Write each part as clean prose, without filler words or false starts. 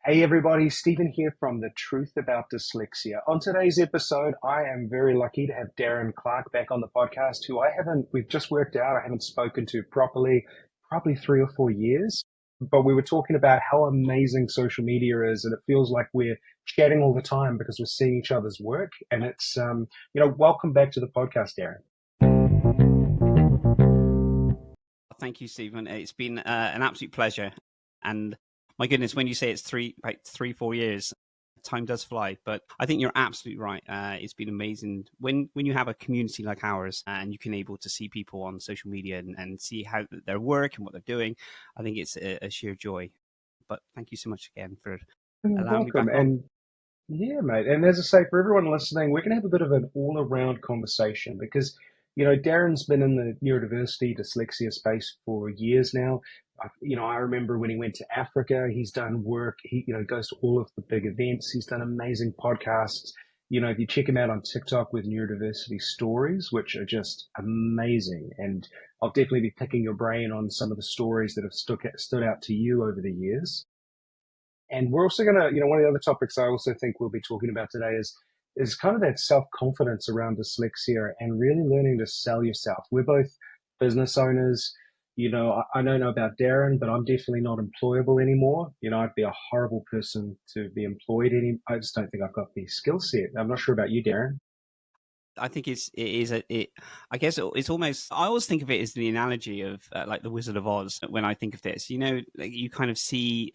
Hey everybody, Stephen here from The Truth About Dyslexia. On today's episode, I am very lucky to have Darren Clark back on the podcast, who we've just worked out, I haven't spoken to properly, probably 3 or 4 years. But we were talking about how amazing social media is, and it feels like we're chatting all the time because we're seeing each other's work. And welcome back to the podcast, Darren. Thank you, Stephen. It's been an absolute pleasure. And my goodness, when you say it's 4 years, time does fly. But I think you're absolutely right. It's been amazing when you have a community like ours and you can able to see people on social media and see how their work and what they're doing. I think it's a sheer joy. But thank you so much again for You're allowing me welcome. back on. And yeah, mate. And as I say, for everyone listening, we're going to have a bit of an all-around conversation because, Darren's been in the neurodiversity dyslexia space for years now. I remember when he went to Africa, he's done work. He, goes to all of the big events. He's done amazing podcasts. If you check him out on TikTok with neurodiversity stories, which are just amazing. And I'll definitely be picking your brain on some of the stories that have stood out to you over the years. And we're also going to, one of the other topics I also think we'll be talking about today is kind of that self-confidence around dyslexia and really learning to sell yourself. We're both business owners. I don't know about Darren, but I'm definitely not employable anymore. I'd be a horrible person to be employed I just don't think I've got the skill set. I'm not sure about you, Darren. I think I guess it's almost, I always think of it as the analogy of like the Wizard of Oz when I think of this, like you kind of see,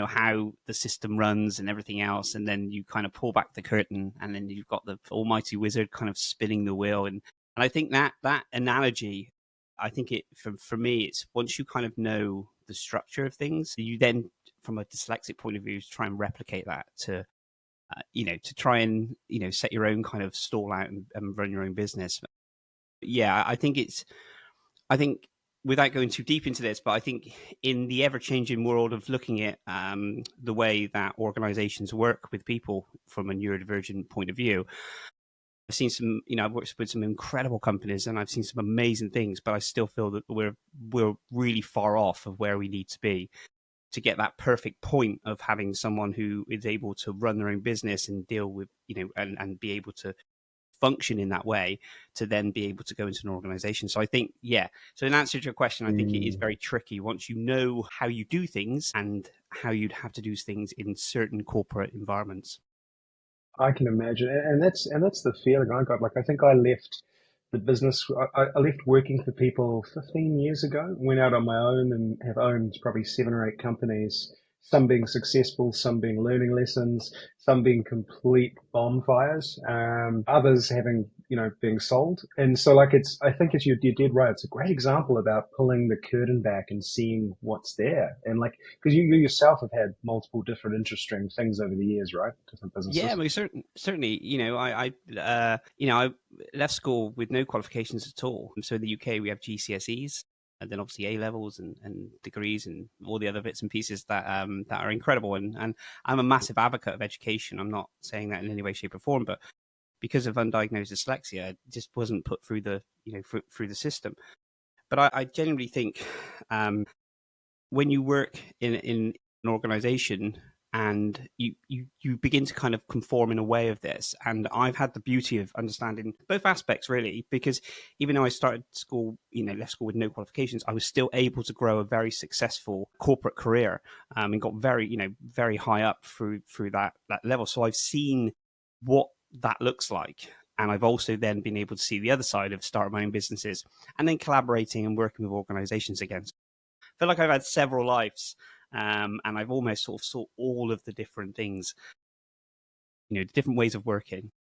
how the system runs and everything else. And then you kind of pull back the curtain and then you've got the almighty wizard kind of spinning the wheel. And I think that analogy, I think for me, it's once you kind of know the structure of things, you then, from a dyslexic point of view, try and replicate that to try and, set your own kind of stall out and run your own business. Yeah, I think without going too deep into this, but I think in the ever changing world of looking at the way that organizations work with people from a neurodivergent point of view, I've seen I've worked with some incredible companies and I've seen some amazing things, but I still feel that we're really far off of where we need to be to get that perfect point of having someone who is able to run their own business and deal with, and be able to function in that way to then be able to go into an organization. So I think, yeah. So in answer to your question, I think it is very tricky once you know how you do things and how you'd have to do things in certain corporate environments. I can imagine, and that's the feeling I got. Like I think I left the business. I left working for people 15 years ago. Went out on my own and have owned probably 7 or 8 companies. Some being successful, some being learning lessons, some being complete bonfires. Others having being sold. And so like I think you did right. It's a great example about pulling the curtain back and seeing what's there. And like because you yourself have had multiple different interesting things over the years, right? Different Yeah, businesses. I mean, certainly, I left school with no qualifications at all. So in the UK, we have GCSEs, and then obviously A levels and degrees and all the other bits and pieces that are incredible. And I'm a massive advocate of education. I'm not saying that in any way, shape, or form, but because of undiagnosed dyslexia, it just wasn't put through through the system. But I genuinely think when you work in an organization and you begin to kind of conform in a way of this. And I've had the beauty of understanding both aspects really, because even though I started school, left school with no qualifications, I was still able to grow a very successful corporate career, and got very, very high up through that level. So I've seen what that looks like. And I've also then been able to see the other side of starting my own businesses and then collaborating and working with organizations again. I feel like I've had several lives, and I've almost sort of saw all of the different things, the different ways of working.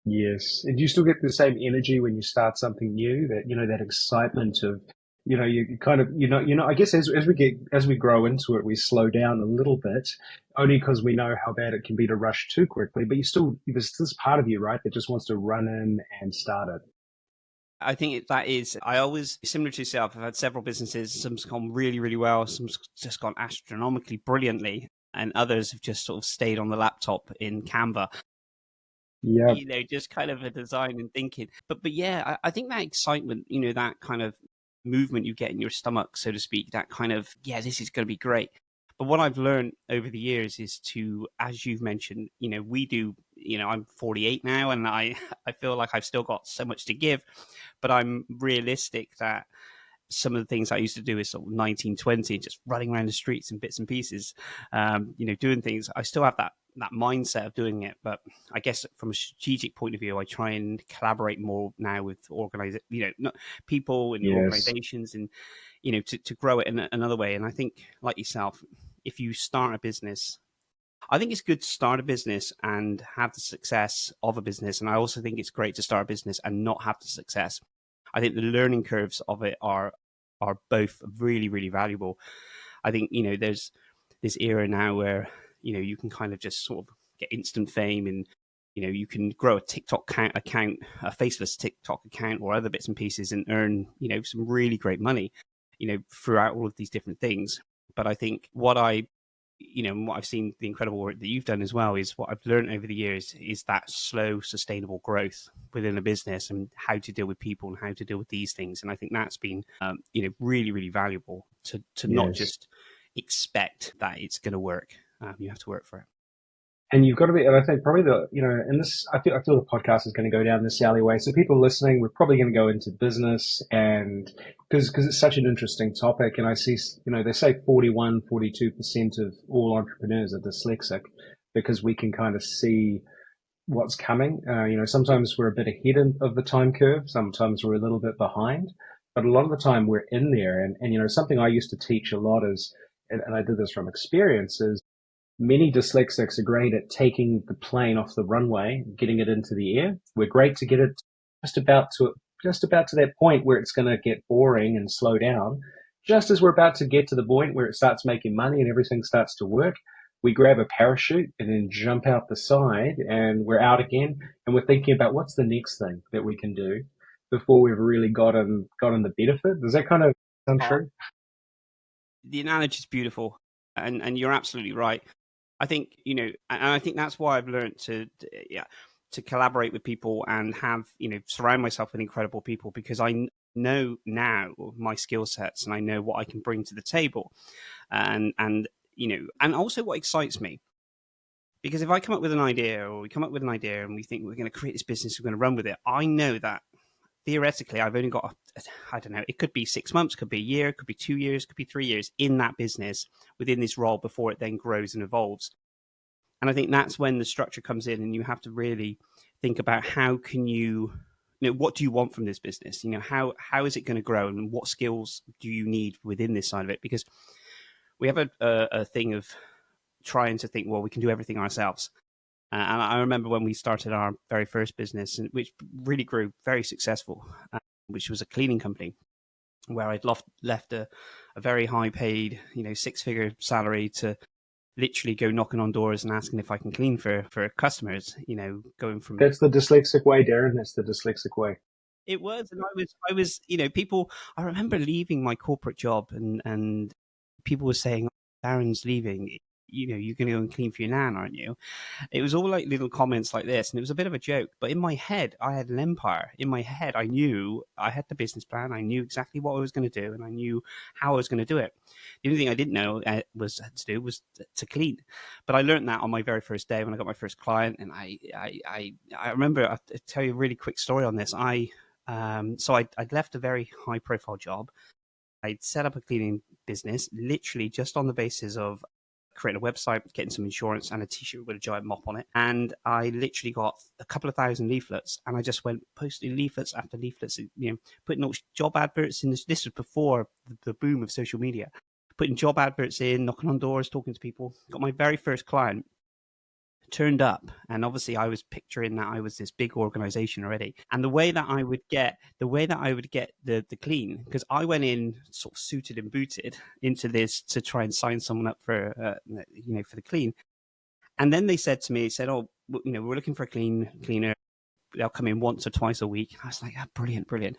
Yes. And do you still get the same energy when you start something new, that, that excitement of, you kind of, I guess as we grow into it, we slow down a little bit only because we know how bad it can be to rush too quickly, but there's this part of you, right, that just wants to run in and start it. I think I always, similar to yourself, I've had several businesses. Some's gone really, really well. Some's just gone astronomically brilliantly. And others have just sort of stayed on the laptop in Canva, Yeah. just kind of a design and thinking. But yeah, I think that excitement, that kind of movement you get in your stomach, so to speak, that kind of, yeah, this is going to be great. But what I've learned over the years is to, as you've mentioned, we do, I'm 48 now, and I feel like I've still got so much to give, but I'm realistic that some of the things I used to do is sort of 1920, just running around the streets in bits and pieces, doing things. I still have that mindset of doing it, but I guess from a strategic point of view, I try and collaborate more now with people and Yes. organizations, and to grow it in another way. And I think, like yourself, if you start a business, I think it's good to start a business and have the success of a business. And I also think it's great to start a business and not have the success. I think the learning curves of it are both really, really valuable. I think, there's this era now where, you can kind of just sort of get instant fame, and, you can grow a TikTok account, a faceless TikTok account, or other bits and pieces, and earn, some really great money, throughout all of these different things. But I think what I've seen, the incredible work that you've done as well, is what I've learned over the years is that slow, sustainable growth within a business, and how to deal with people and how to deal with these things. And I think that's been, really, really valuable to not Yes. just expect that it's going to work. You have to work for it. And you've got to be, and I think probably and this, I feel the podcast is going to go down this alleyway. So people listening, we're probably going to go into business, and because it's such an interesting topic. And I see, they say 42% of all entrepreneurs are dyslexic, because we can kind of see what's coming. Sometimes we're a bit ahead of the time curve. Sometimes we're a little bit behind, but a lot of the time we're in there. And something I used to teach a lot is, and I did this from experience, is many dyslexics are great at taking the plane off the runway, getting it into the air. We're great to get it just about to that point where it's going to get boring and slow down. Just as we're about to get to the point where it starts making money and everything starts to work, we grab a parachute and then jump out the side, and we're out again. And we're thinking about what's the next thing that we can do before we've really gotten the benefit. Does that kind of sound Oh, true? the analogy is beautiful, and you're absolutely right. I think, and I think that's why I've learned yeah, to collaborate with people and have, surround myself with incredible people, because I know now my skill sets, and I know what I can bring to the table, and also what excites me. Because if I come up with an idea, or we come up with an idea, and we think we're going to create this business, we're going to run with it, I know that theoretically I've only got, I don't know, it could be 6 months, could be a year, could be 2 years, could be 3 years in that business, within this role, before it then grows and evolves. And I think that's when the structure comes in, and you have to really think about how can what do you want from this business? How is it going to grow, and what skills do you need within this side of it? Because we have a thing of trying to think, well, we can do everything ourselves. And I remember when we started our very first business, which really grew very successful, which was a cleaning company, where I'd left a very high paid, 6-figure salary, to literally go knocking on doors and asking if I can clean for customers, going from. That's the dyslexic way, Darren. That's the dyslexic way. It was, and I was, people, I remember leaving my corporate job, and people were saying, Darren's leaving, you're going to go and clean for your nan, aren't you? It was all like little comments like this, and it was a bit of a joke. But in my head, I had an empire. In my head, I knew I had the business plan. I knew exactly what I was going to do, and I knew how I was going to do it. The only thing I didn't know was to clean. But I learned that on my very first day when I got my first client. And I remember, I'll tell you a really quick story on this. I'd left a very high profile job. I'd set up a cleaning business, literally just on the basis of creating a website, getting some insurance, and a t-shirt with a giant mop on it. And I literally got a couple of thousand leaflets, and I just went posting leaflets after leaflets, putting all job adverts in. This was before the boom of social media, putting job adverts in, knocking on doors, talking to people. Got my very first client, turned up, and obviously I was picturing that I was this big organization already. And the way that I would get the clean, because I went in sort of suited and booted into this to try and sign someone up for for the clean. And then they said to me, oh, we're looking for a cleaner. They'll come in once or twice a week. And I was like, brilliant.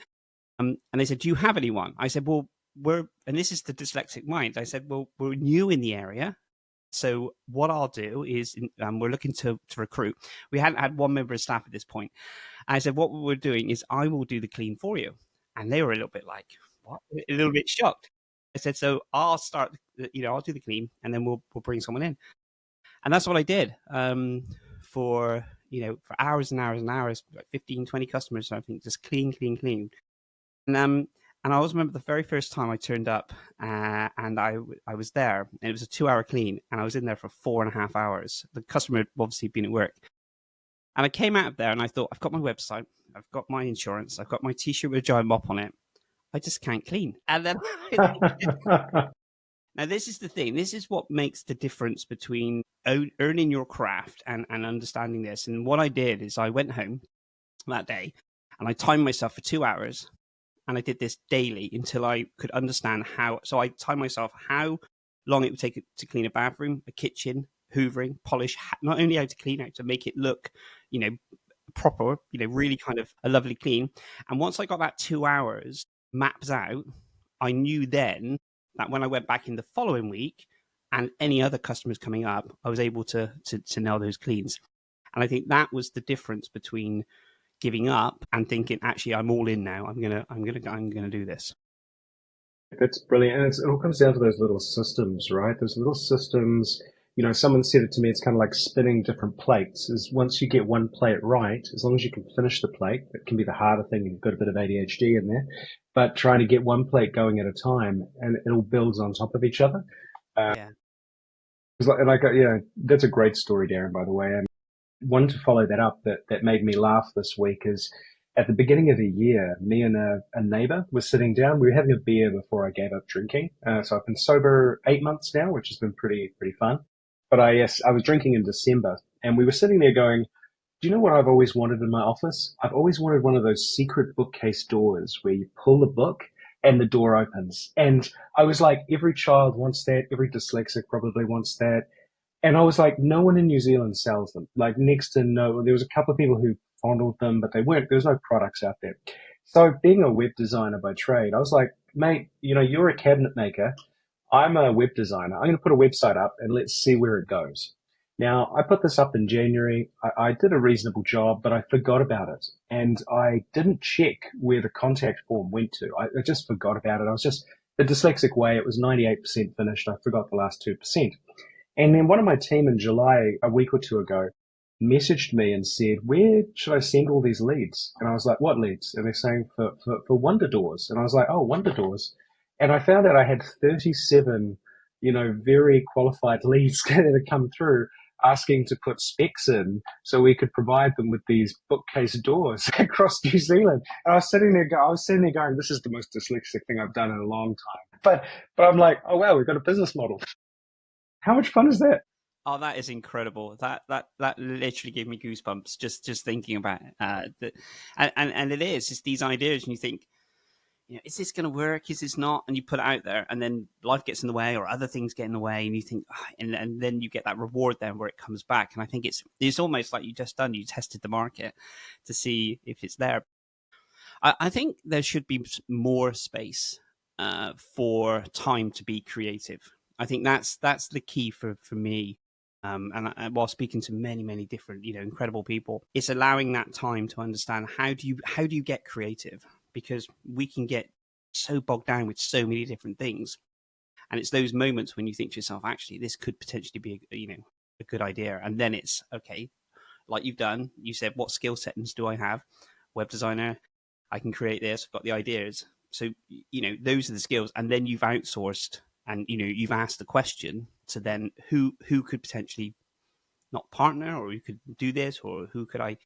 And they said, do you have anyone? I said, well, and this is the dyslexic mind. I said, well, we're new in the area. So what I'll do is, we're looking to recruit. We hadn't had one member of staff at this point. I said, what we're doing is I will do the clean for you. And they were a little bit like, what? A little bit shocked. I said, so I'll start, I'll do the clean, and then we'll bring someone in. And that's what I did for, for hours and hours and hours, like 15, 20 customers, I think, just clean, clean, clean. And I always remember the very first time I turned up, and I was there, and it was a 2 hour clean, and I was in there for 4.5 hours. The customer had obviously been at work. And I came out of there and I thought, I've got my website, I've got my insurance, I've got my t-shirt with a giant mop on it. I just can't clean. And then now this is the thing. This is what makes the difference between earning your craft and understanding this. And what I did is I went home that day and I timed myself for 2 hours. And I did this daily until I could understand how. So I timed myself how long it would take to clean a bathroom, a kitchen, hoovering, polish, not only how to clean, how to make it look, proper, really kind of a lovely clean. And once I got that 2 hours mapped out, I knew then that when I went back in the following week and any other customers coming up, I was able to nail those cleans. And I think that was the difference between giving up and thinking, actually, I'm all in now. I'm gonna do this. That's brilliant. And it all comes down to those little systems, right? Those little systems, someone said it to me, it's kind of like spinning different plates. Is once you get one plate right, as long as you can finish the plate, it can be the harder thing. You've got a bit of ADHD in there, but trying to get one plate going at a time, and it all builds on top of each other. Yeah. That's a great story, Darren, by the way. And one to follow that up that made me laugh this week is at the beginning of the year, me and a neighbor were sitting down. We were having a beer before I gave up drinking. So I've been sober 8 months now, which has been pretty fun. But I was drinking in December, and we were sitting there going, do you know what I've always wanted in my office? I've always wanted one of those secret bookcase doors where you pull the book and the door opens. And I was like, every child wants that. Every dyslexic probably wants that. And I was like, no one in New Zealand sells them. Like next to no, there was a couple of people who fondled them, but there was no products out there. So being a web designer by trade, I was like, mate, you're a cabinet maker. I'm a web designer. I'm going to put a website up and let's see where it goes. Now, I put this up in January. I did a reasonable job, but I forgot about it. And I didn't check where the contact form went to. I just forgot about it. I was just the dyslexic way. It was 98% finished. I forgot the last 2%. And then one of my team in July, a week or two ago, messaged me and said, where should I send all these leads? And I was like, what leads? And they're saying for Wonder Doors. And I was like, oh, Wonder Doors. And I found out I had 37, very qualified leads that had come through asking to put specs in so we could provide them with these bookcase doors across New Zealand. And I was sitting there going, this is the most dyslexic thing I've done in a long time. But I'm like, oh, wow, we've got a business model. How much fun is that? Oh, that is incredible. That literally gave me goosebumps just thinking about it. And it is. It's these ideas, and you think, is this going to work? Is this not? And you put it out there, and then life gets in the way, or other things get in the way, and you think, and then you get that reward then where it comes back. And I think it's almost like you tested the market to see if it's there. I think there should be more space for time to be creative. I think that's the key for me. And while speaking to many different incredible people, it's allowing that time to understand how do you get creative, because we can get so bogged down with so many different things, and it's those moments when you think to yourself, actually, this could potentially be a good idea, and then it's okay, like you've done. You said, what skill settings do I have? Web designer, I can create this. I've got the ideas. So those are the skills, and then you've outsourced. And you've asked the question to then who could potentially not partner, or who could do this, or who could I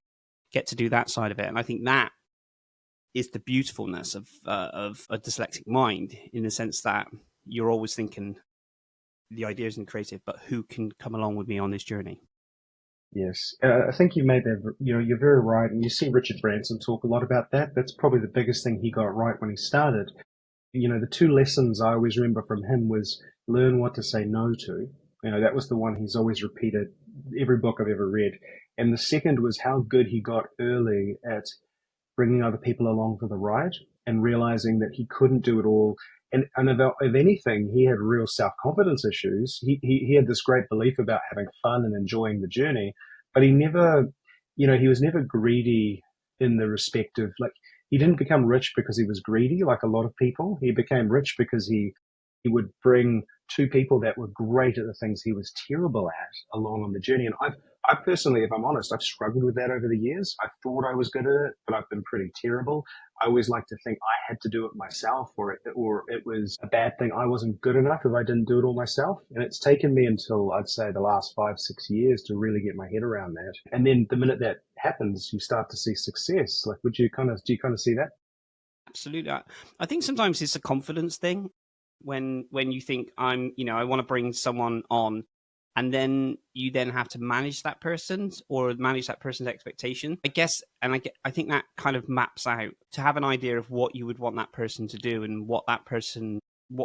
get to do that side of it. And I think that is the beautifulness of a dyslexic mind, in the sense that you're always thinking the ideas and creative, but who can come along with me on this journey? Yes, I think you made that. You're very right, and you see Richard Branson talk a lot about that. That's probably the biggest thing he got right when he started. The two lessons I always remember from him was learn what to say no to. That was the one he's always repeated every book I've ever read. And the second was how good he got early at bringing other people along for the ride and realizing that he couldn't do it all. And if anything, he had real self-confidence issues. He had this great belief about having fun and enjoying the journey, but he never, he was never greedy in the respect of, like, he didn't become rich because he was greedy like a lot of people. He became rich because he he would bring two people that were great at the things he was terrible at along on the journey. And I personally, if I'm honest, I've struggled with that over the years. I thought I was good at it, but I've been pretty terrible. I always like to think I had to do it myself, or it was a bad thing. I wasn't good enough if I didn't do it all myself. And it's taken me until I'd say the last 5, 6 years to really get my head around that. And then the minute that happens, you start to see success. Like, do you kind of see that? Absolutely. I think sometimes it's a confidence thing when you think I want to bring someone on, and then you then have to manage that person's or manage that person's expectation, I guess. And I think that kind of maps out to have an idea of what you would want that person to do and what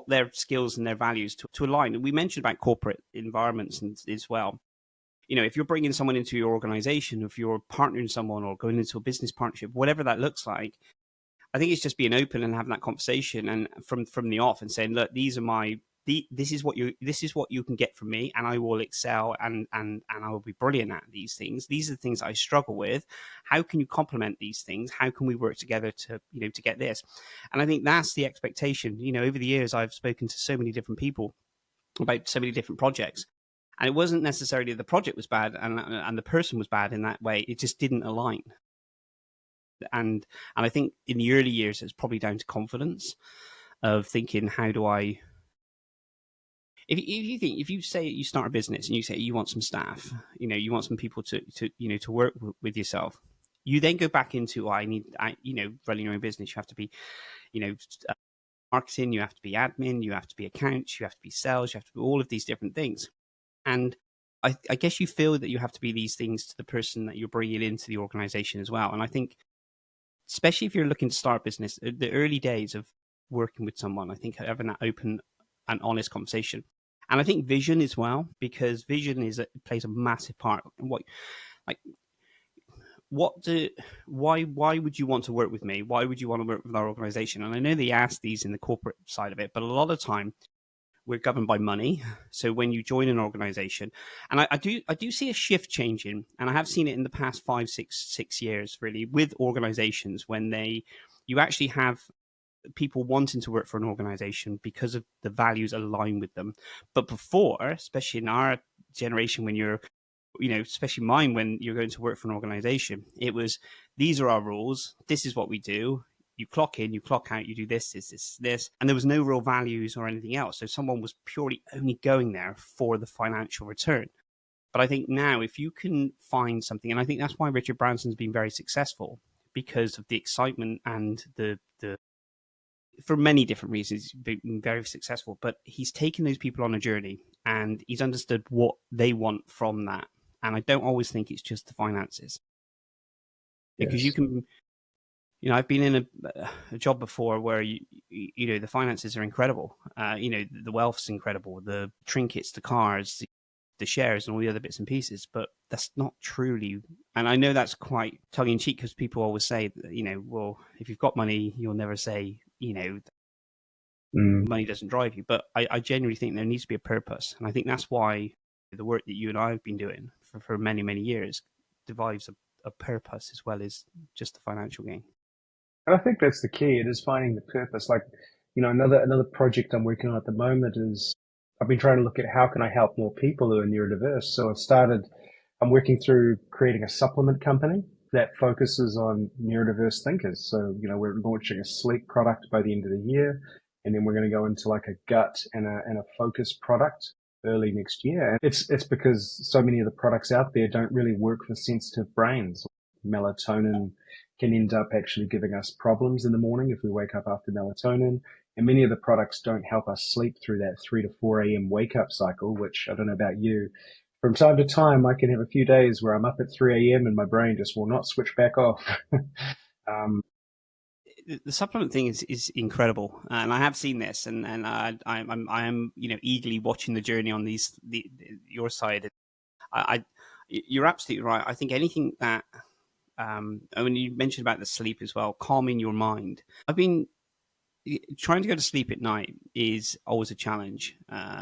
their skills and their values to align. And we mentioned about corporate environments as well. If you're bringing someone into your organization, if you're partnering someone or going into a business partnership, whatever that looks like, I think it's just being open and having that conversation and from the off and saying, look, this is what you can get from me, and I will excel and I will be brilliant at these things. These are the things I struggle with. How can you complement these things? How can we work together to get this? And I think that's the expectation. Over the years, I've spoken to so many different people about so many different projects, and it wasn't necessarily the project was bad and the person was bad in that way. It just didn't align. And I think in the early years, it's probably down to confidence of thinking, how do I? If you say you start a business and you say you want some staff, you want some people to work with yourself, you then go back into running your own business. You have to be, marketing, you have to be admin, you have to be accounts, you have to be sales, you have to be all of these different things. And I guess you feel that you have to be these things to the person that you're bringing into the organization as well. And I think, especially if you're looking to start a business, the early days of working with someone, I think having that open and honest conversation. And I think vision as well, because vision plays a massive part. Why would you want to work with me? Why would you want to work with our organization? And I know they ask these in the corporate side of it, but a lot of the time we're governed by money. So when you join an organization, and I do see a shift changing, and I have seen it in the past 5, 6 years, really, with organizations when you actually have people wanting to work for an organization because of the values align with them. But before, especially in our generation, when you're, especially mine, when you're going to work for an organization, it was, these are our rules. This is what we do. You clock in, you clock out, you do this. And there was no real values or anything else. So someone was purely only going there for the financial return. But I think now, if you can find something, and I think that's why Richard Branson's been very successful, because of the excitement and the for many different reasons, he's been very successful, but he's taken those people on a journey and he's understood what they want from that. And I don't always think it's just the finances, because you Yes. can, I've been in a job before where the finances are incredible. The wealth's incredible, the trinkets, the cars, the shares, and all the other bits and pieces. But that's not truly, and I know that's quite tongue in cheek, because people always say, well, if you've got money, you'll never say, Mm. money doesn't drive you. But I genuinely think there needs to be a purpose, and I think that's why the work that you and I have been doing for many, many years derives a purpose as well as just the financial gain. And I think that's the key. It is finding the purpose. Like, another project I'm working on at the moment is I've been trying to look at how can I help more people who are neurodiverse. So I'm working through creating a supplement company that focuses on neurodiverse thinkers. So, we're launching a sleep product by the end of the year, and then we're going to go into like a gut and a focus product early next year. And it's because so many of the products out there don't really work for sensitive brains. Melatonin can end up actually giving us problems in the morning if we wake up after melatonin. And many of the products don't help us sleep through that 3 to 4 a.m. wake up cycle, which I don't know about you. From time to time, I can have a few days where I'm up at 3 a.m. and my brain just will not switch back off. um, The supplement thing is incredible, and I have seen this, and I am eagerly watching the journey on your side. You're absolutely right. I think anything that when you mentioned about the sleep as well, calming your mind. I've been trying to go to sleep at night is always a challenge,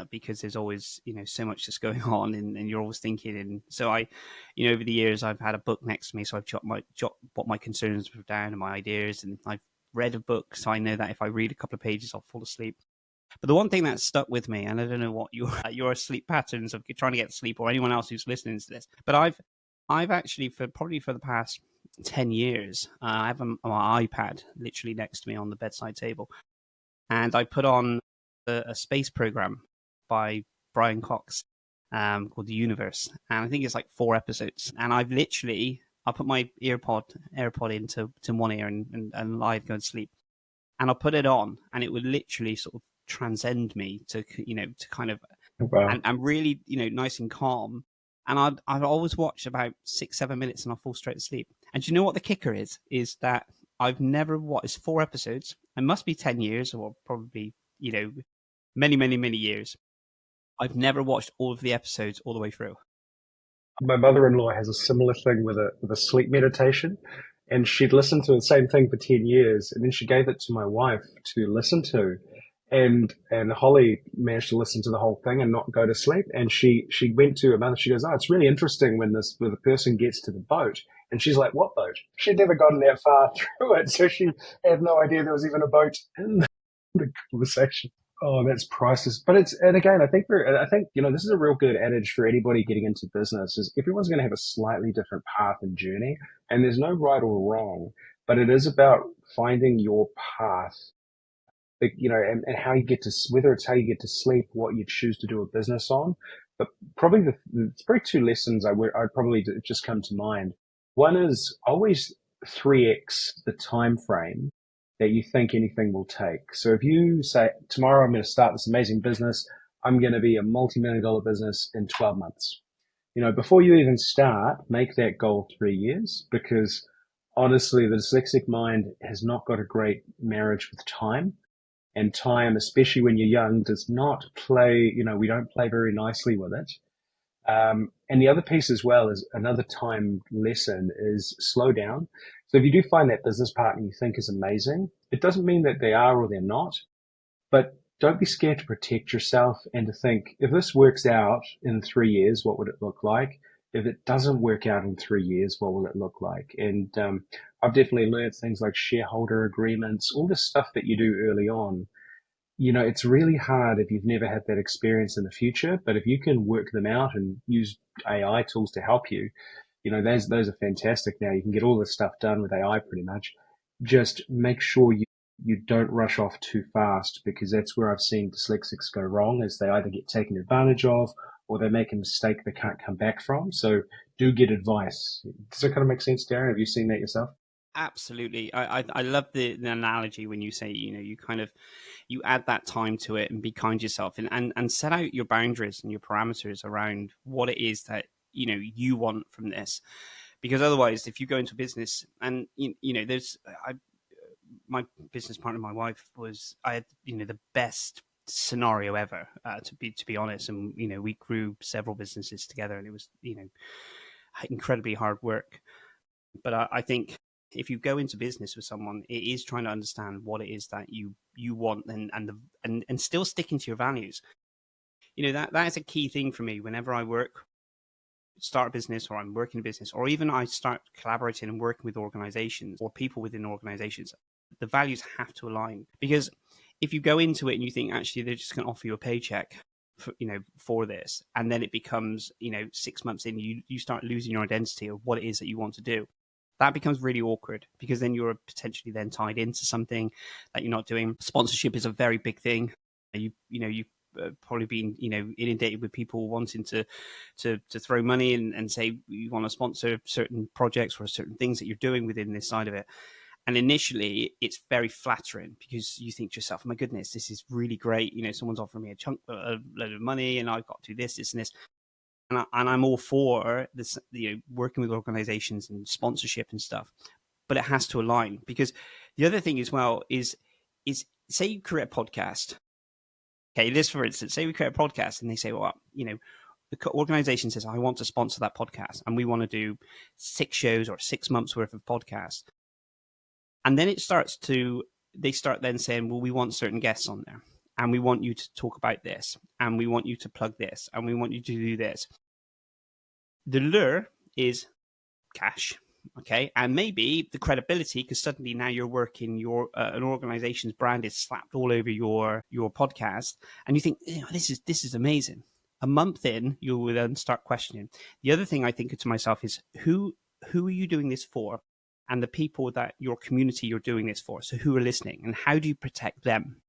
because there's always so much that's going on, and you're always thinking. And so over the years, I've had a book next to me, so I've jot what my concerns were down and my ideas, and I've read a book, so I know that if I read a couple of pages, I'll fall asleep. But the one thing that stuck with me, and I don't know what your sleep patterns of trying to get sleep, or anyone else who's listening to this, but I've actually for the past 10 years, I have my iPad literally next to me on the bedside table, and I put on a space program by Brian Cox, called The Universe, and I think it's like 4 episodes. And I'll put my AirPod into one ear and lie and go and sleep, and I'll put it on, and it would literally sort of transcend me to kind of Wow. and really nice and calm. And I'd always watch about 6-7 minutes and I'll fall straight to sleep. And do you know what the kicker is that I've never watched 4 episodes. It must be 10 years, or probably many years. I've never watched all of the episodes all the way through. My mother-in-law has a similar thing with a sleep meditation, and she'd listened to the same thing for 10 years, and then she gave it to my wife to listen to. And Holly managed to listen to the whole thing and not go to sleep. And she went to her mother. She goes, "Oh, it's really interesting when the person gets to the boat." And she's like, "What boat?" She'd never gotten that far through it, so she had no idea there was even a boat in the conversation. Oh, that's priceless. But and again, I think, this is a real good adage for anybody getting into business is everyone's going to have a slightly different path and journey, and there's no right or wrong, but it is about finding your path, and how you get to, whether it's how you get to sleep, what you choose to do a business on. But probably it's probably two lessons I probably just come to mind. One is always 3x the time frame that you think anything will take. So if you say, tomorrow I'm going to start this amazing business, I'm going to be a multi-million dollar business in 12 months. Before you even start, make that goal 3 years, because honestly, the dyslexic mind has not got a great marriage with time. And time, especially when you're young, does not play, we don't play very nicely with it. And the other piece as well is another time lesson is slow down. So if you do find that business partner you think is amazing, it doesn't mean that they are or they're not, but don't be scared to protect yourself and to think, if this works out in 3 years, what would it look like? If it doesn't work out in 3 years, what will it look like? And I've definitely learned things like shareholder agreements, all the stuff that you do early on. It's really hard if you've never had that experience in the future, but if you can work them out and use AI tools to help you, those are fantastic now. You can get all this stuff done with AI pretty much. Just make sure you don't rush off too fast, because that's where I've seen dyslexics go wrong, is they either get taken advantage of or they make a mistake they can't come back from. So do get advice. Does that kind of make sense, Darren? Have you seen that yourself? Absolutely. I love the analogy when you say, you kind of, you add that time to it and be kind to yourself, and set out your boundaries and your parameters around what it is that, you want from this. Because otherwise, if you go into business and, my business partner, my wife, I had, the best scenario ever, to be honest. And, we grew several businesses together, and it was, incredibly hard work. But I think if you go into business with someone, it is trying to understand what it is that you want, and still sticking to your values. That is a key thing for me whenever I start a business, or I'm working a business, or even I start collaborating and working with organizations or people within organizations. The values have to align, because if you go into it and you think actually they're just going to offer you a paycheck for this, and then it becomes 6 months in, you start losing your identity of what it is that you want to do. That becomes really awkward, because then you're potentially then tied into something that you're not doing. Sponsorship is a very big thing. You've probably been inundated with people wanting to throw money and say you want to sponsor certain projects or certain things that you're doing within this side of it. And initially, it's very flattering, because you think to yourself, "Oh my goodness, this is really great. Someone's offering me a load of money, and I've got to do this and this." And I'm all for this, working with organizations and sponsorship and stuff, but it has to align. Because the other thing as well is say you create a podcast. Okay, this for instance, say we create a podcast, and they say, "Well, the organization says I want to sponsor that podcast, and we want to do 6 shows or 6 months worth of podcasts." And then they start then saying, "Well, we want certain guests on there, and we want you to talk about this, and we want you to plug this, and we want you to do this." The lure is cash. Okay, and maybe the credibility, because suddenly now you're working, your an organization's brand is slapped all over your podcast, and you think, this is amazing. A month in, you will then start questioning. The other thing I think to myself is who are you doing this for, and the people that your community you're doing this for. So who are listening, and how do you protect them?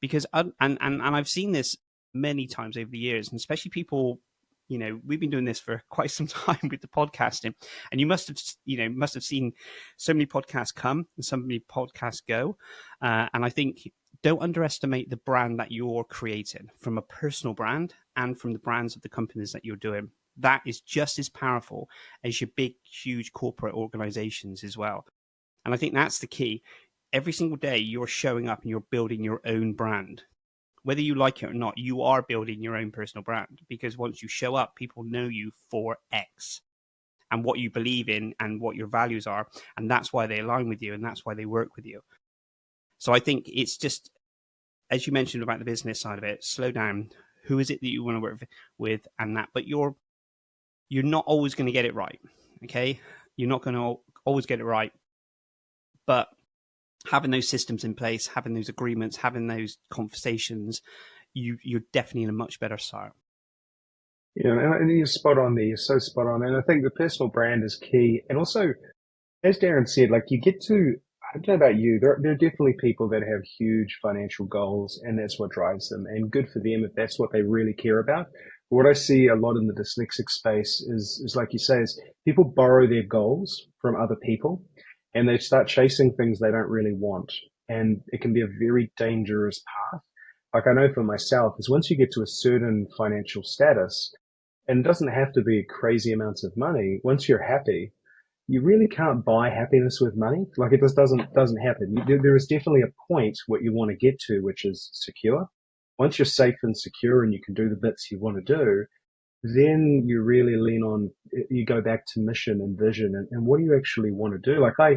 Because and I've seen this many times over the years, and especially people, we've been doing this for quite some time with the podcasting, and you must have seen so many podcasts come and so many podcasts go, and I think don't underestimate the brand that you're creating, from a personal brand and from the brands of the companies that you're doing. That is just as powerful as your big, huge corporate organizations as well. And I think that's the key. Every single day you're showing up and you're building your own brand. Whether you like it or not, you are building your own personal brand, because once you show up, people know you for X and what you believe in and what your values are. And that's why they align with you, and that's why they work with you. So I think it's just, as you mentioned about the business side of it, slow down. Who is it that you want to work with, and that? But you're not always going to get it right. Okay, you're not going to always get it right, but having those systems in place, having those agreements, having those conversations, you're definitely in a much better start. And you're spot on there. You're so spot on. And I think the personal brand is key. And also, as Darren said, like you get to, I don't know about you, there are definitely people that have huge financial goals, and that's what drives them. And good for them if that's what they really care about. But what I see a lot in the dyslexic space is like you say, is people borrow their goals from other people, and they start chasing things they don't really want. And it can be a very dangerous path. Like I know for myself, is once you get to a certain financial status, and it doesn't have to be crazy amounts of money, once you're happy, you really can't buy happiness with money. Like it just doesn't happen. There is definitely a point what you want to get to, which is secure. Once you're safe and secure and you can do the bits you want to do, then you really lean on, you go back to mission and vision, and what do you actually want to do? Like I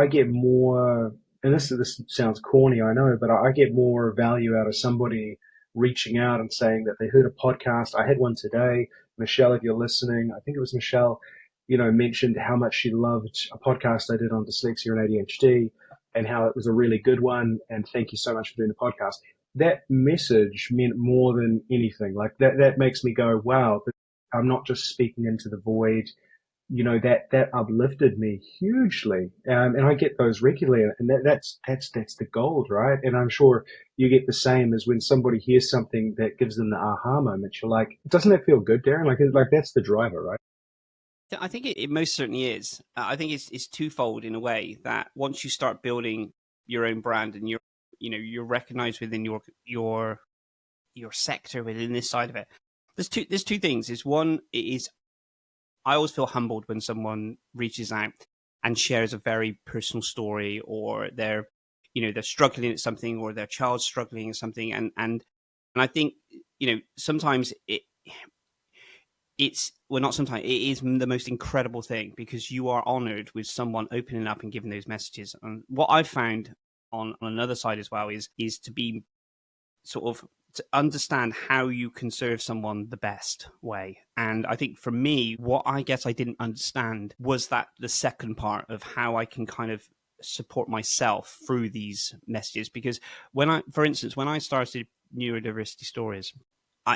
get more, and this sounds corny, I know, but I get more value out of somebody reaching out and saying that they heard a podcast. I had one today. Michelle, if you're listening, I think it was Michelle, mentioned how much she loved a podcast I did on dyslexia and ADHD, and how it was a really good one. And thank you so much for doing the podcast. That message meant more than anything. Like that makes me go, wow, I'm not just speaking into the void. That uplifted me hugely. And I get those regularly, and that's the gold, right? And I'm sure you get the same as when somebody hears something that gives them the aha moment. You're like, doesn't that feel good, Darren? Like that's the driver, right? I think it most certainly is. I think it's twofold in a way, that once you start building your own brand and you're recognized within your sector, within this side of it. There's two things. Is one, it is, I always feel humbled when someone reaches out and shares a very personal story, or they're struggling at something, or their child's struggling at something, and I think sometimes it's well, not sometimes, it is the most incredible thing, because you are honored with someone opening up and giving those messages. And what I've found on another side as well is to be sort of to understand how you can serve someone the best way. And I think for me, what I guess I didn't understand was that the second part of how I can kind of support myself through these messages. Because for instance, when I started Neurodiversity Stories,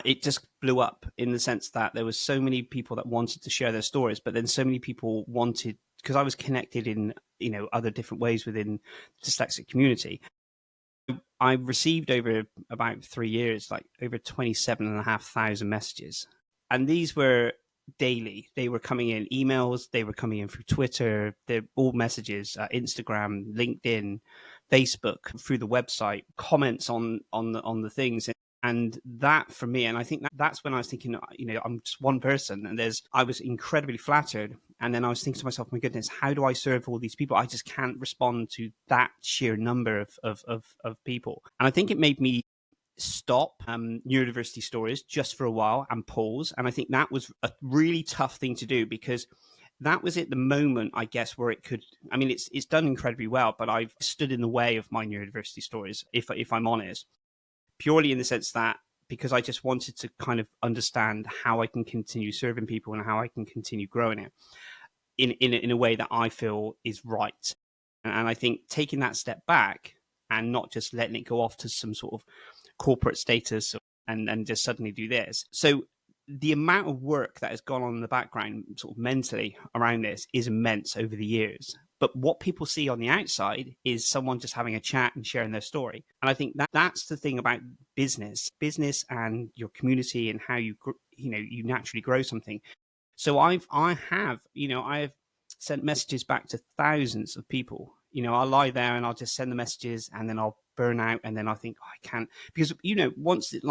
it just blew up, in the sense that there was so many people that wanted to share their stories, but then so many people wanted, because I was connected in other different ways within the dyslexic community. I received over about 3 years, like over 27,500 messages. And these were daily. They were coming in emails, they were coming in through Twitter, they're all messages, Instagram, LinkedIn, Facebook, through the website, comments on the things. And that for me, and I think that's when I was thinking, I'm just one person, and I was incredibly flattered. And then I was thinking to myself, my goodness, how do I serve all these people? I just can't respond to that sheer number of people. And I think it made me stop Neurodiversity Stories just for a while and pause. And I think that was a really tough thing to do, because that was at the moment, I guess, where it could, I mean, it's done incredibly well, but I've stood in the way of my Neurodiversity Stories, if I'm honest, purely in the sense that, because I just wanted to kind of understand how I can continue serving people and how I can continue growing it. in a way that I feel is right. And I think taking that step back and not just letting it go off to some sort of corporate status and just suddenly do this. So the amount of work that has gone on in the background, sort of mentally around this, is immense over the years. But what people see on the outside is someone just having a chat and sharing their story. And I think that's the thing about business and your community and how you naturally grow something. So I have sent messages back to thousands of people. I'll lie there and I'll just send the messages, and then I'll burn out, and then I think, oh, I can't, because once it's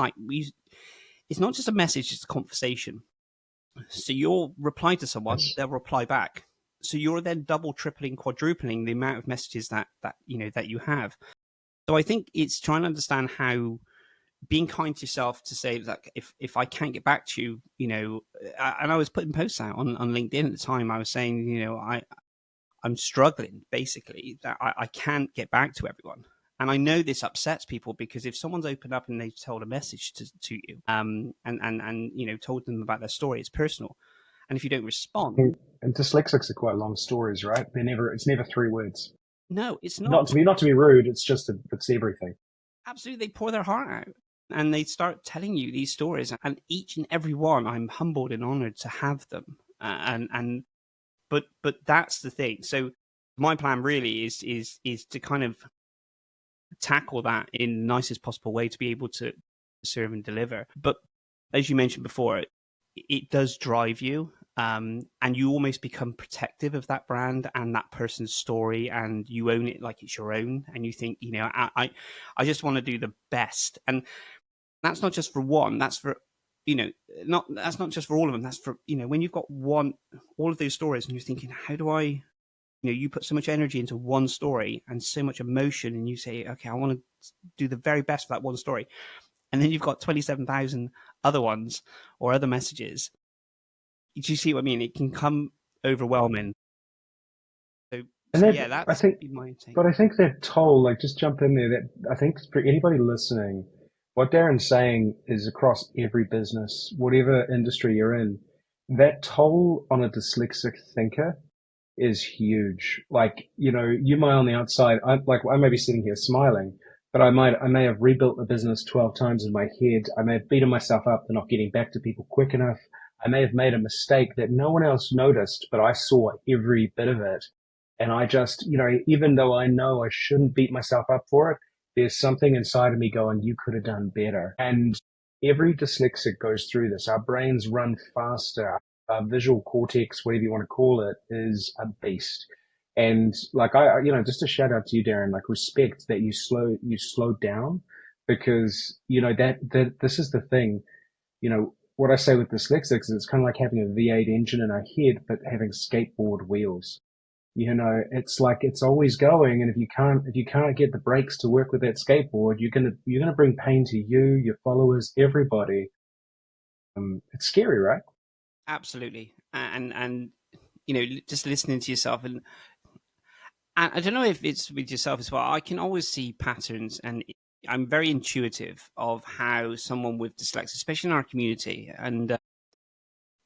not just a message, it's a conversation. So you'll reply to someone, Yes. they'll reply back. So you're then double, tripling, quadrupling the amount of messages that you have. So I think it's trying to understand how being kind to yourself, to say, like, if I can't get back to you, and I was putting posts out on LinkedIn at the time. I was saying, I'm struggling, basically, that I can't get back to everyone. And I know this upsets people, because if someone's opened up and they've told a message to you, and told them about their story, it's personal. And if you don't respond, And dyslexics are quite long stories, right? It's never 3 words. no, it's Not not. to be rude, it's everything. Absolutely, they pour their heart out and they start telling you these stories, and each and every one, I'm humbled and honored to have them. But that's the thing. So my plan really is to kind of tackle that in the nicest possible way, to be able to serve and deliver. But as you mentioned before, it does drive you, and you almost become protective of that brand and that person's story, and you own it like it's your own. And you think, I just want to do the best, and that's not just for one. That's for that's not just for all of them. That's for when you've got all of those stories, and you're thinking, how do I? You put so much energy into one story and so much emotion, and you say, okay, I want to do the very best for that one story. And then you've got 27,000 other ones or other messages. Do you see what I mean? It can come overwhelming. So, And so that, yeah, I that's think, my take. but I think that toll, like, just jump in there. That I think for anybody listening, what Darren's saying is across every business, whatever industry you're in, that toll on a dyslexic thinker is huge. Like, you might on the outside, I may be sitting here smiling, but I may have rebuilt the business 12 times in my head. I may have beaten myself up for not getting back to people quick enough. I may have made a mistake that no one else noticed, but I saw every bit of it. And I just, even though I know I shouldn't beat myself up for it, there's something inside of me going, you could have done better. And every dyslexic goes through this. Our brains run faster. Our visual cortex, whatever you want to call it, is a beast. And like, just a shout out to you, Darren, like, respect that you slowed down, because, that this is the thing, what I say with dyslexics is it's kind of like having a V8 engine in our head, but having skateboard wheels. It's like it's always going, and if you can't get the brakes to work with that skateboard, you're gonna bring pain to you, your followers, everybody. It's scary, right? Absolutely. And just listening to yourself, and I don't know if it's with yourself as well. I can always see patterns, and I'm very intuitive of how someone with dyslexia, especially in our community, and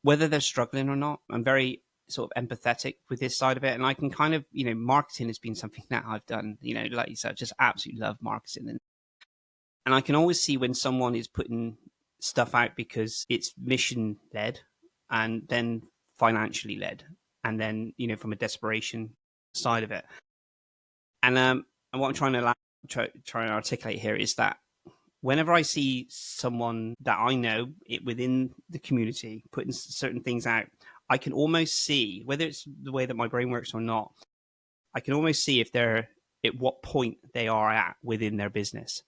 whether they're struggling or not. I'm very sort of empathetic with this side of it, and I can kind of, marketing has been something that I've done. Like you said, just absolutely love marketing, and I can always see when someone is putting stuff out because it's mission led, and then financially led, and then from a desperation side of it. And what I'm trying to articulate here is that whenever I see someone that I know within the community putting certain things out, I can almost see, whether it's the way that my brain works or not, I can almost see if they're at what point they are at within their business.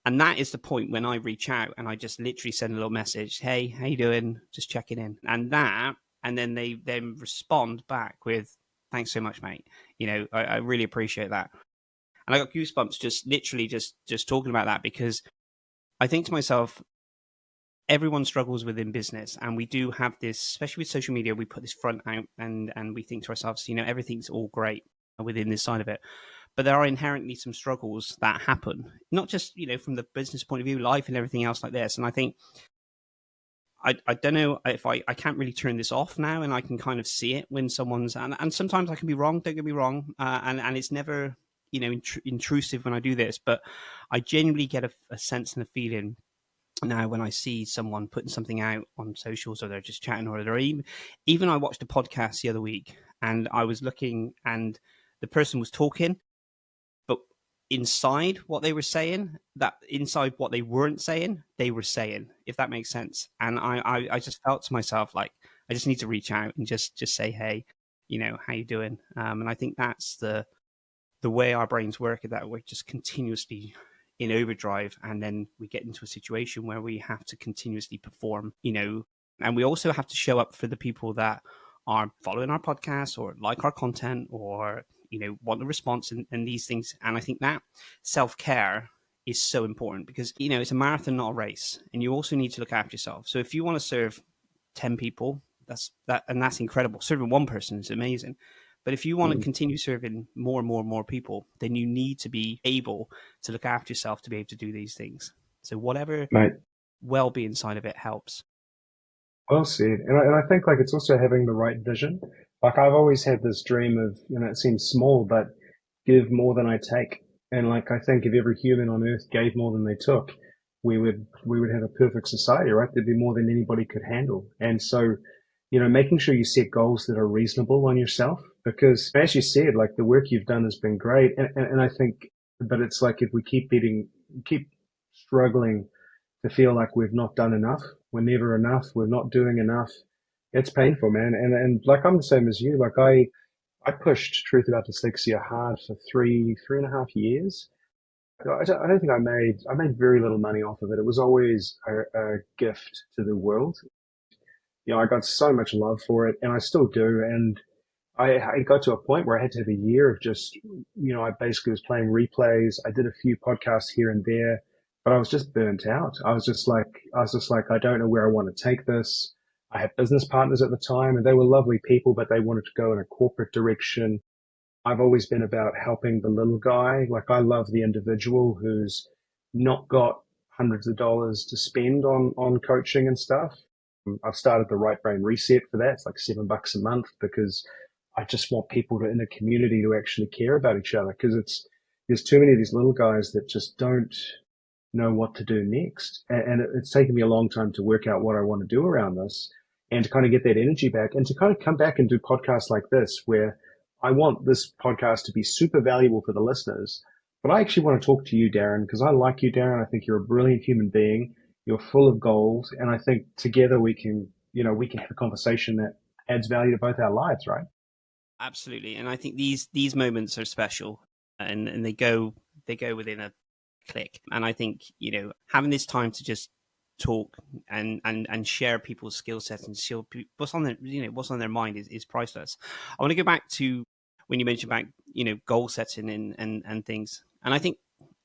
And that is the point when I reach out and I just literally send a little message, hey, how you doing? Just checking in. And then they then respond back with, thanks so much, mate. I really appreciate that. And I got goosebumps just literally just talking about that, because I think to myself, everyone struggles within business, and we do have this, especially with social media, we put this front out, and we think to ourselves, everything's all great within this side of it. But there are inherently some struggles that happen, not just, from the business point of view, life and everything else like this. And I think I don't know if I can't really turn this off now, and I can kind of see it when someone's, and sometimes I can be wrong, don't get me wrong, and it's never, intrusive when I do this, but I genuinely get a sense and a feeling now when I see someone putting something out on socials, or they're just chatting, or they're even I watched a podcast the other week, and I was looking, and the person was talking, but inside what they were saying, that inside what they weren't saying, they were saying, if that makes sense. And I just felt to myself like I just need to reach out and just say, hey, how you doing? And I think that's the way our brains work, is that we're just continuously in overdrive, and then we get into a situation where we have to continuously perform, and we also have to show up for the people that are following our podcast or like our content, or want a response, and these things. And I think that self-care is so important, because it's a marathon, not a race, and you also need to look after yourself. So if you want to serve 10 people, that's incredible. Serving one person is amazing. But if you want to continue serving more and more and more people, then you need to be able to look after yourself to be able to do these things. So whatever Mate, well-being side of it helps. well said. And I think like it's also having the right vision. Like I've always had this dream of, it seems small, but give more than I take. And like I think if every human on earth gave more than they took, we would have a perfect society, right? There'd be more than anybody could handle. And so, making sure you set goals that are reasonable on yourself, because as you said, like the work you've done has been great. And I think, but it's like if we keep struggling to feel like we've not done enough, we're never enough, we're not doing enough, it's painful, man. And like I'm the same as you. Like I pushed Truth About Dyslexia hard for three and a half years. I don't think I made very little money off of it. It was always a gift to the world. I got so much love for it, and I still do. And I got to a point where I had to have a year of just, I basically was playing replays. I did a few podcasts here and there, but I was just burnt out. I was just like, I don't know where I want to take this. I had business partners at the time, and they were lovely people, but they wanted to go in a corporate direction. I've always been about helping the little guy. Like I love the individual who's not got hundreds of dollars to spend on coaching and stuff. I've started the Right Brain Reset for that. It's like $7 a month, because I just want people in a community to actually care about each other, because there's too many of these little guys that just don't know what to do next. And it's taken me a long time to work out what I want to do around this, and to kind of get that energy back, and to kind of come back and do podcasts like this, where I want this podcast to be super valuable for the listeners. But I actually want to talk to you, Darren, because I like you, Darren. I think you're a brilliant human being. You're full of gold. And I think together we can have a conversation that adds value to both our lives, right? Absolutely. And I think these moments are special, and they go within a click. And I think, having this time to just talk and share people's skill sets and show what's on their mind is priceless. I want to go back to when you mentioned about goal setting and things, and I think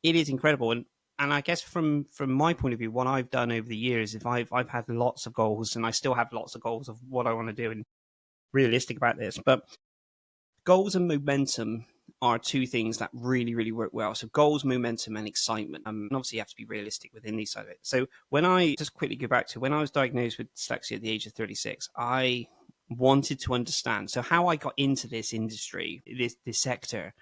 it is incredible. And I guess from my point of view, what I've done over the years, if I've had lots of goals, and I still have lots of goals of what I want to do, and realistic about this, but goals and momentum are two things that really, really work well. So goals, momentum, and excitement. And obviously you have to be realistic within these side of it. So when I just quickly go back to when I was diagnosed with dyslexia at the age of 36, I wanted to understand. So how I got into this industry, this sector,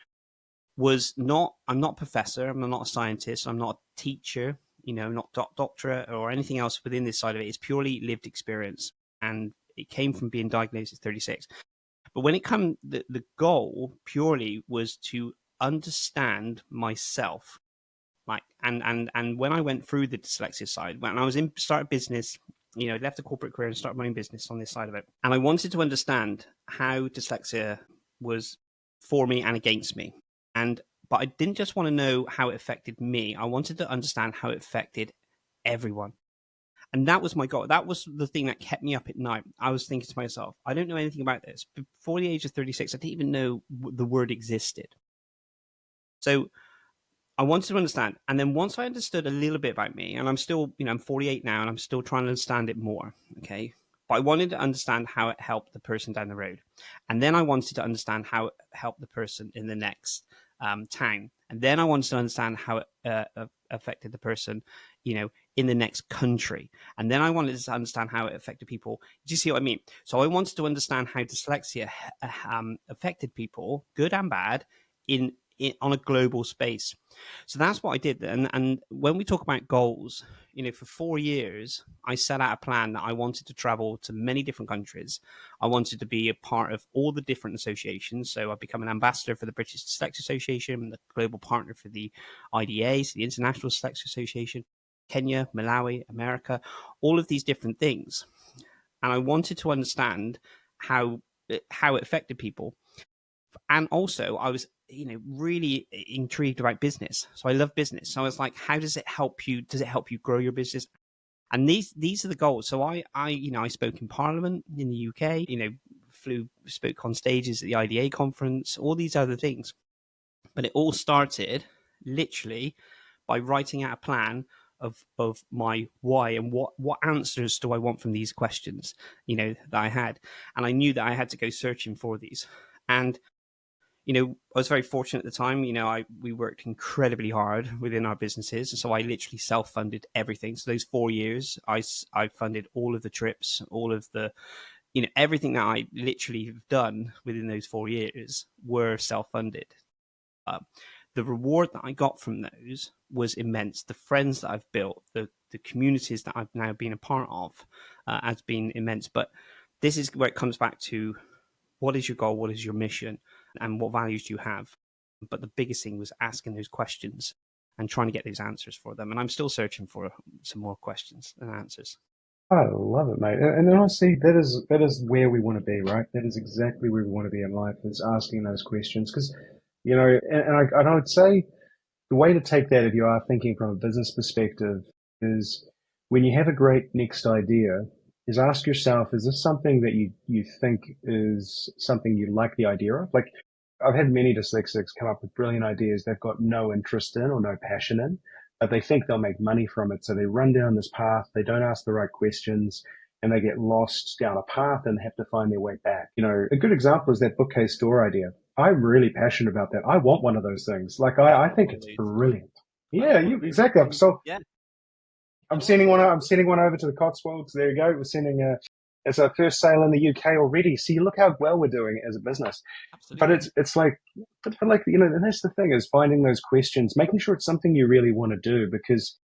was not, I'm not a professor, I'm not a scientist, I'm not a teacher, not doctorate or anything else within this side of it. It's purely lived experience. And it came from being diagnosed at 36. But when it comes, the goal purely was to understand myself. Like, and when I went through the dyslexia side, when I was started business, left a corporate career and started my own business on this side of it. And I wanted to understand how dyslexia was for me and against me. But I didn't just want to know how it affected me. I wanted to understand how it affected everyone. And that was my goal. That was the thing that kept me up at night. I was thinking to myself, I don't know anything about this. Before the age of 36, I didn't even know the word existed. So I wanted to understand. And then once I understood a little bit about me, and I'm still, I'm 48 now, and I'm still trying to understand it more, okay? But I wanted to understand how it helped the person down the road. And then I wanted to understand how it helped the person in the next town. And then I wanted to understand how it affected the person, in the next country. And then I wanted to understand how it affected people. Do you see what I mean? So I wanted to understand how dyslexia affected people, good and bad, on a global space. So that's what I did. And when we talk about goals, for 4 years, I set out a plan that I wanted to travel to many different countries. I wanted to be a part of all the different associations. So I've become an ambassador for the British Dyslexic Association, the global partner for the IDA, so the International Dyslexic Association, Kenya, Malawi, America, all of these different things. And I wanted to understand how it affected people. And also I was, really intrigued about business. So I love business. So I was like, how does it help you? Does it help you grow your business? And these are the goals. So I spoke in Parliament in the UK, spoke on stages at the IDA conference, all these other things. But it all started literally by writing out a plan of my why and what answers do I want from these questions, that I had. And I knew that I had to go searching for these. And I was very fortunate at the time. We worked incredibly hard within our businesses. So I literally self-funded everything. So those 4 years, I funded all of the trips, all of the, everything that I literally have done within those 4 years were self-funded. The reward that I got from those was immense. The friends that I've built, the communities that I've now been a part of has been immense. But this is where it comes back to, what is your goal? What is your mission? And what values do you have? But the biggest thing was asking those questions and trying to get those answers for them. And I'm still searching for some more questions and answers. I love it, mate. And honestly, that is where we want to be, right? That is exactly where we want to be in life, is asking those questions. Because, and I would say the way to take that, if you are thinking from a business perspective, is when you have a great next idea, is ask yourself, is this something that you think is something you like the idea of? Like, I've had many dyslexics come up with brilliant ideas they've got no interest in or no passion in, but they think they'll make money from it. So they run down this path, they don't ask the right questions, and they get lost down a path and have to find their way back. A good example is that bookcase store idea. I'm really passionate about that. I want one of those things. Like, I think it's brilliant. Yeah, exactly. So Yeah. I'm sending one. I'm sending one over to the Cotswolds. There you go. We're sending it's our first sale in the UK already. See, look how well we're doing as a business. But Absolutely. it's like, and that's the thing, is finding those questions, making sure it's something you really want to do, because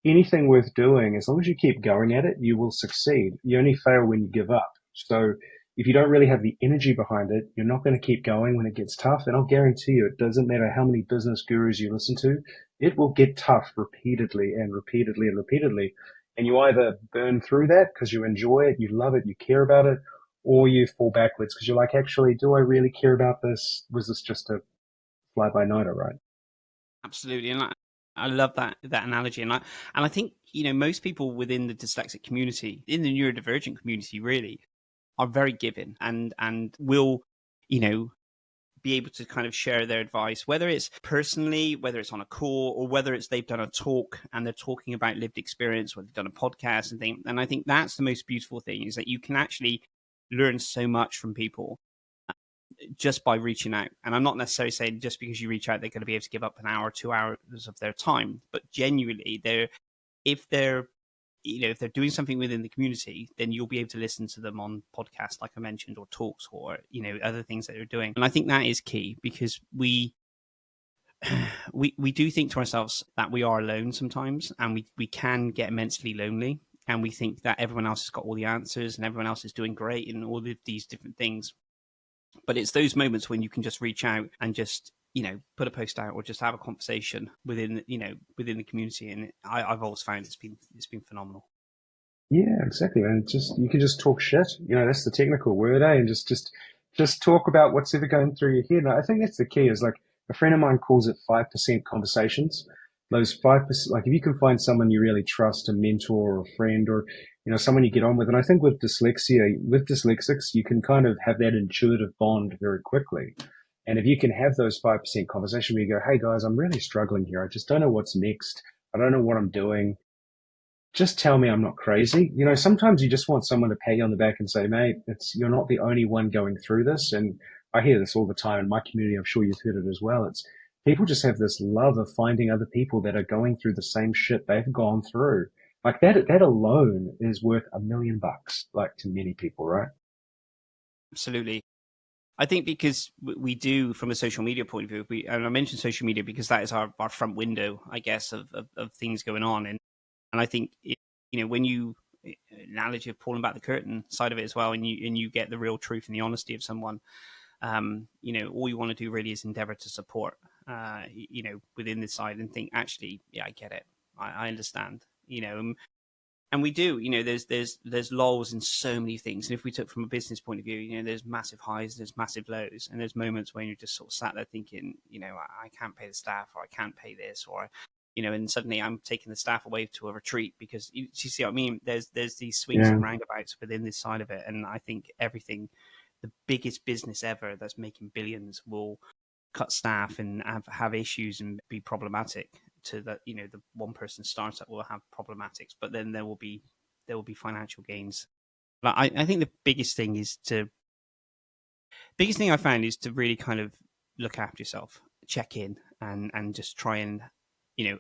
anything worth doing, as long as you keep going at it, you will succeed. You only fail when you give up. So if you don't really have the energy behind it, you're not going to keep going when it gets tough. And I'll guarantee you, it doesn't matter how many business gurus you listen to, it will get tough repeatedly and repeatedly and repeatedly. And you either burn through that because you enjoy it, you love it, you care about it, or you fall backwards because you're like, actually, do I really care about this? Was this just a fly by nighter, right? Absolutely. And I love that analogy. And I think, most people within the dyslexic community, in the neurodivergent community really, are very giving and will, be able to kind of share their advice, whether it's personally, whether it's on a call, or whether it's they've done a talk and they're talking about lived experience, or they've done a podcast and things. And I think that's the most beautiful thing, is that you can actually learn so much from people just by reaching out. And I'm not necessarily saying just because you reach out, they're going to be able to give up an hour, 2 hours of their time, but genuinely if they're doing something within the community, then you'll be able to listen to them on podcasts, like I mentioned, or talks, or, other things that they're doing. And I think that is key, because we do think to ourselves that we are alone sometimes, and we can get immensely lonely. And we think that everyone else has got all the answers and everyone else is doing great and all of these different things. But it's those moments when you can just reach out and just, put a post out or just have a conversation within the community. And I've always found it's been phenomenal. Yeah, exactly. And you can just talk shit. That's the technical word, eh? And just talk about what's ever going through your head. And I think that's the key, is like, a friend of mine calls it 5% conversations. Those 5%, like, if you can find someone you really trust, a mentor or a friend, or, someone you get on with. And I think with dyslexics, you can kind of have that intuitive bond very quickly. And if you can have those 5% conversation where you go, hey guys, I'm really struggling here. I just don't know what's next. I don't know what I'm doing. Just tell me I'm not crazy. Sometimes you just want someone to pat you on the back and say, mate, you're not the only one going through this. And I hear this all the time in my community. I'm sure you've heard it as well. It's people just have this love of finding other people that are going through the same shit they've gone through. Like that alone is worth $1 million, like to many people, right? Absolutely. I think because we do, from a social media point of view, and I mentioned social media because that is our front window, I guess, of things going on. And I think, when you, analogy of pulling back the curtain side of it as well, and you get the real truth and the honesty of someone, all you want to do really is endeavor to support, within this side and think, actually, yeah, I get it. I understand, and we do, there's lulls in so many things. And if we took from a business point of view, there's massive highs, there's massive lows, and there's moments when you're just sort of sat there thinking, I can't pay the staff, or I can't pay this, or and suddenly I'm taking the staff away to a retreat because you see what I mean. There's these swings Yeah. and roundabouts within this side of it, and I think everything, the biggest business ever that's making billions will cut staff and have issues and be problematic to that. The one person startup will have problematics, but then there will be financial gains. But I think the biggest thing I found is to really kind of look after yourself, check in, and just try and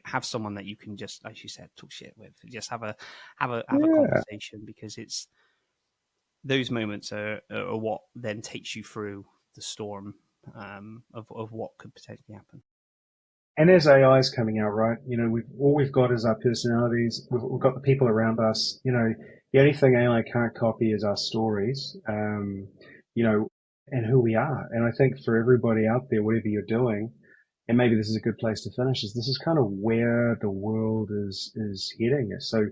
have someone that you can just, as you said, talk shit with, just have a Yeah. conversation, because it's those moments are what then takes you through the storm, of what could potentially happen. And as AI is coming out, right, we've got is our personalities. We've got the people around us. The only thing AI can't copy is our stories, you know, and who we are. And I think for everybody out there, whatever you're doing, and maybe this is a good place to finish, is this is kind of where the world is heading. So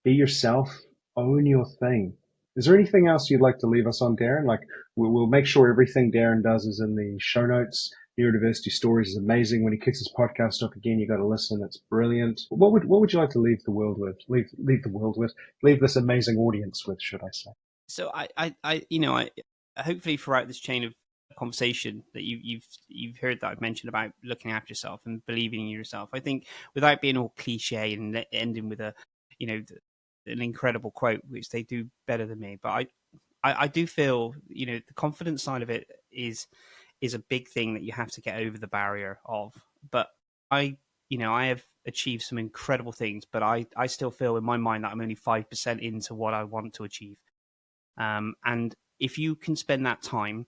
be yourself, own your thing. Is there anything else you'd like to leave us on, Darren? Like we'll make sure everything Darren does is in the show notes. Neurodiversity Stories is amazing. When he kicks his podcast off again, you got to listen. It's brilliant. What would you like to leave the world with? Leave the world with. Leave this amazing audience with, should I say? So I hopefully throughout this chain of conversation that you've heard that I've mentioned about looking after yourself and believing in yourself. I think without being all cliche and ending with you know an incredible quote, which they do better than me, but I do feel the confidence side of it is a big thing that you have to get over the barrier of. But I have achieved some incredible things, but I still feel in my mind that I'm only 5% into what I want to achieve. And if you can spend that time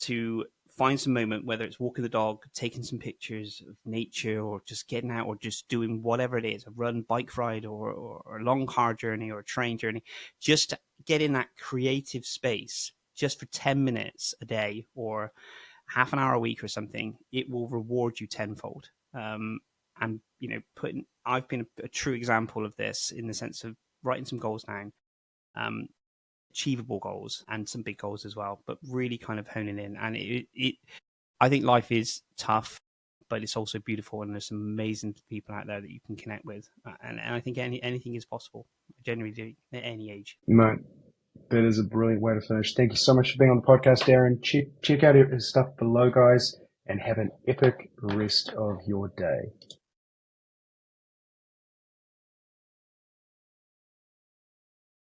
to find some moment, whether it's walking the dog, taking some pictures of nature, or just getting out, or just doing whatever it is, a run, bike ride, or a long car journey, or a train journey, just to get in that creative space just for 10 minutes a day, or half an hour a week or something, it will reward you tenfold. And I've been a true example of this in the sense of writing some goals down, um, achievable goals and some big goals as well, but really kind of honing in. And I think life is tough, but it's also beautiful, and there's some amazing people out there that you can connect with. And I think anything is possible, generally at any age. Mate, that is a brilliant way to finish. Thank you so much for being on the podcast, Darren. Check out his stuff below, guys, and have an epic rest of your day.